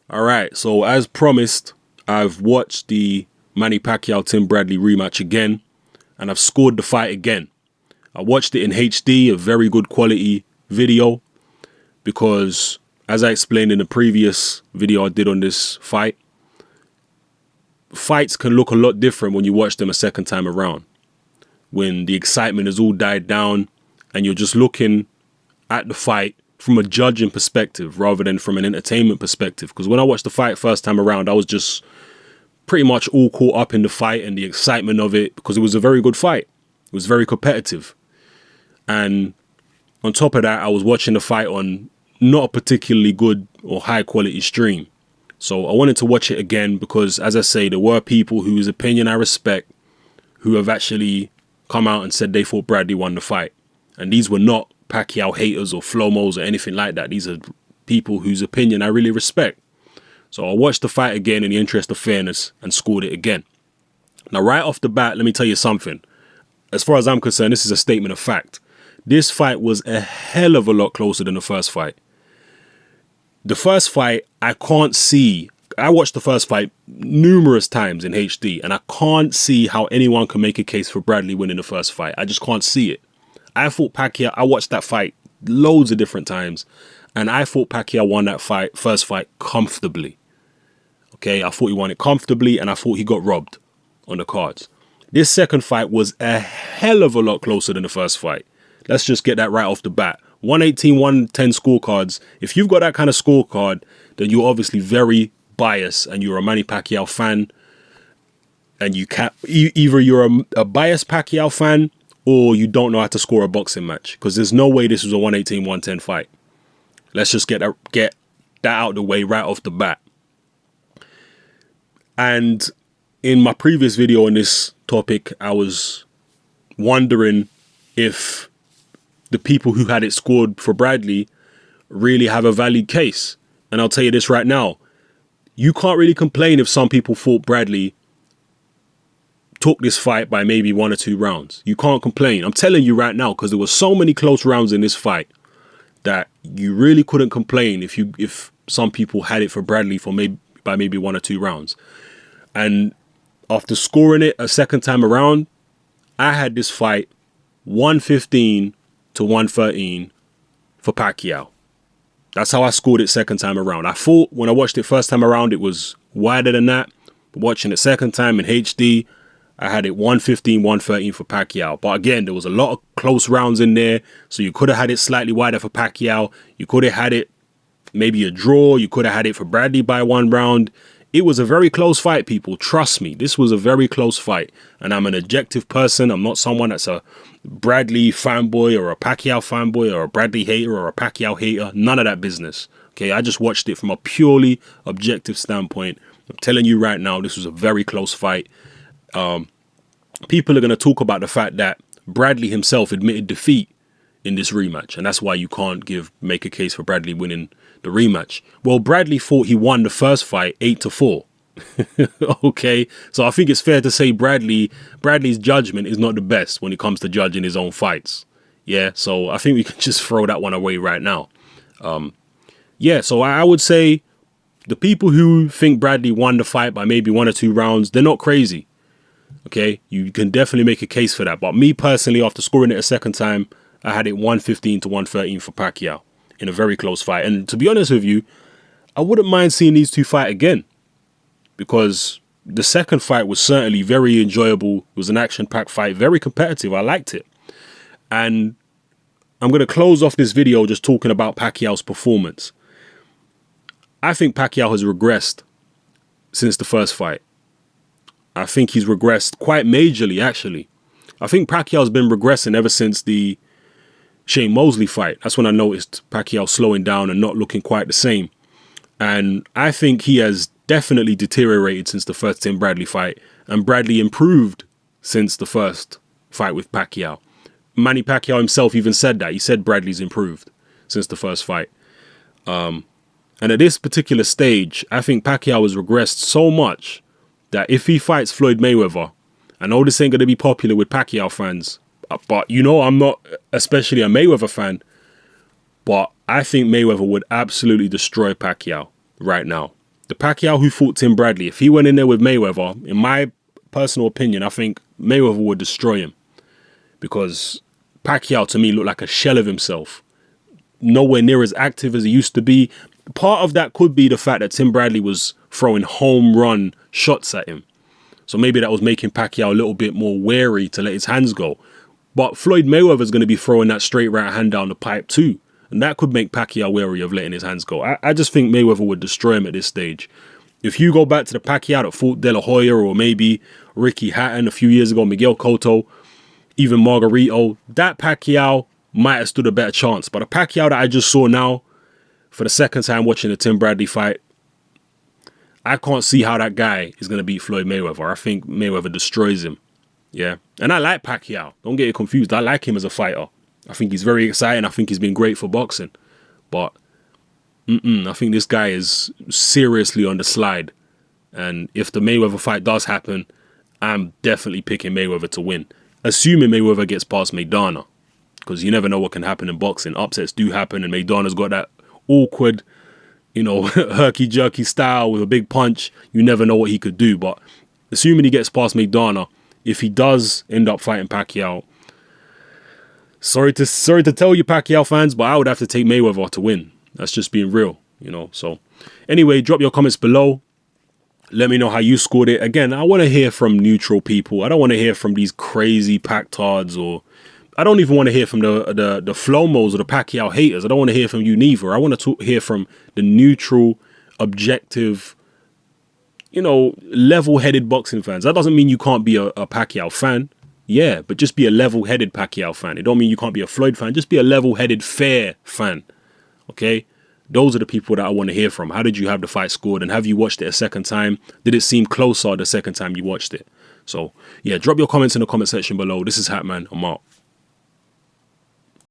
All right, so as promised, I've watched the Manny Pacquiao-Tim Bradley rematch again, and I've scored the fight again. I watched it in HD, a very good quality video, because as I explained in the previous video I did on this fight, fights can look a lot different when you watch them a second time around. When the excitement has all died down and you're just looking at the fight from a judging perspective rather than from an entertainment perspective. Because when I watched the fight first time around, I was just pretty much all caught up in the fight and the excitement of it, because it was a very good fight. It was very competitive. And on top of that, I was watching the fight on not a particularly good or high quality stream. So I wanted to watch it again because, as I say, there were people whose opinion I respect who have actually come out and said they thought Bradley won the fight. And these were not Pacquiao haters or Flomos or anything like that. These are people whose opinion I really respect. So I watched the fight again in the interest of fairness and scored it again. Now, right off the bat, let me tell you something. As far as I'm concerned, this is a statement of fact. This fight was a hell of a lot closer than the first fight. The first fight, I can't see. I watched the first fight numerous times in HD, and I can't see how anyone can make a case for Bradley winning the first fight. I just can't see it. I thought Pacquiao, I watched that fight loads of different times, and I thought Pacquiao won that first fight comfortably. Okay, I thought he won it comfortably, and I thought he got robbed on the cards. This second fight was a hell of a lot closer than the first fight. Let's just get that right off the bat. 118, 110 scorecards. If you've got that kind of scorecard, then you're obviously very biased and you're a Manny Pacquiao fan. And you can't, either you're a biased Pacquiao fan or you don't know how to score a boxing match. Because there's no way this was a 118, 110 fight. Let's just get that out of the way right off the bat. And in my previous video on this topic, I was wondering if the people who had it scored for Bradley really have a valid case. And I'll tell you this right now. You can't really complain if some people thought Bradley took this fight by maybe 1 or 2 rounds. You can't complain. I'm telling you right now, because there were so many close rounds in this fight that you really couldn't complain if some people had it for Bradley for maybe 1 or 2 rounds. And after scoring it a second time around, I had this fight 115 to 113 for Pacquiao. That's how I scored it second time around. I thought when I watched it first time around, it was wider than that. But watching it second time in HD, I had it 115, 113 for Pacquiao. But again, there was a lot of close rounds in there. So you could have had it slightly wider for Pacquiao. You could have had it maybe a draw. You could have had it for Bradley by 1 round. It was a very close fight, people. Trust me, this was a very close fight. And I'm an objective person. I'm not someone that's a Bradley fanboy or a Pacquiao fanboy or a Bradley hater or a Pacquiao hater. None of that business. Okay, I just watched it from a purely objective standpoint. I'm telling you right now, this was a very close fight. People are going to talk about the fact that Bradley himself admitted defeat in this rematch. And that's why you can't make a case for Bradley winning the rematch. Well, Bradley thought he won the first fight 8-4. Okay, so I think it's fair to say Bradley's judgment is not the best when it comes to judging his own fights. Yeah, so I think we can just throw that one away right now. Yeah, so I would say the people who think Bradley won the fight by maybe 1 or 2 rounds, they're not crazy. Okay, you can definitely make a case for that. But me personally, after scoring it a second time, I had it 115 to 113 for Pacquiao in a very close fight. And to be honest with you, I wouldn't mind seeing these two fight again, because the second fight was certainly very enjoyable. It was an action-packed fight, very competitive. I liked it. And I'm going to close off this video just talking about Pacquiao's performance. I think Pacquiao has regressed since the first fight. I think he's regressed quite majorly, actually. I think Pacquiao's been regressing ever since the Shane Mosley fight. That's when I noticed Pacquiao slowing down and not looking quite the same. And I think he has definitely deteriorated since the first Tim Bradley fight. And Bradley improved since the first fight with Pacquiao. Manny Pacquiao himself even said that. He said Bradley's improved since the first fight. And at this particular stage, I think Pacquiao has regressed so much that if he fights Floyd Mayweather, I know this ain't going to be popular with Pacquiao fans, but you know I'm not especially a Mayweather fan, but I think Mayweather would absolutely destroy Pacquiao right now. the Pacquiao who fought Tim Bradley, if he went in there with Mayweather, in my personal opinion, I think Mayweather would destroy him. Because Pacquiao, to me, looked like a shell of himself. Nowhere near as active as he used to be. Part of that could be the fact that Tim Bradley was throwing home run shots at him. So maybe that was making Pacquiao a little bit more wary to let his hands go. But Floyd Mayweather's going to be throwing that straight right hand down the pipe too. And that could make Pacquiao wary of letting his hands go. I just think Mayweather would destroy him at this stage. If you go back to the Pacquiao that fought De La Hoya or maybe Ricky Hatton a few years ago, Miguel Cotto, even Margarito, that Pacquiao might have stood a better chance. But the Pacquiao that I just saw now, for the second time watching the Tim Bradley fight, I can't see how that guy is going to beat Floyd Mayweather. I think Mayweather destroys him. Yeah. And I like Pacquiao. Don't get it confused. I like him as a fighter. I think he's very exciting. I think he's been great for boxing. But I think this guy is seriously on the slide. And if the Mayweather fight does happen, I'm definitely picking Mayweather to win. Assuming Mayweather gets past Maidana. Because you never know what can happen in boxing. Upsets do happen, and Maidana's got that awkward, herky-jerky style with a big punch. You never know what he could do. But assuming he gets past Maidana, if he does end up fighting Pacquiao, sorry to tell you Pacquiao fans, but I would have to take Mayweather to win. That's just being real, So anyway, drop your comments below. Let me know how you scored it. Again, I want to hear from neutral people. I don't want to hear from these crazy Pactards, or I don't even want to hear from the Flomos or the Pacquiao haters. I don't want to hear from you neither. I want to hear from the neutral, objective, level-headed boxing fans. That doesn't mean you can't be a Pacquiao fan. Yeah, but just be a level-headed Pacquiao fan. It don't mean you can't be a Floyd fan. Just be a level-headed, fair fan. Okay? Those are the people that I want to hear from. How did you have the fight scored? And have you watched it a second time? Did it seem closer the second time you watched it? So, yeah, drop your comments in the comment section below. This is Hatman. I'm out.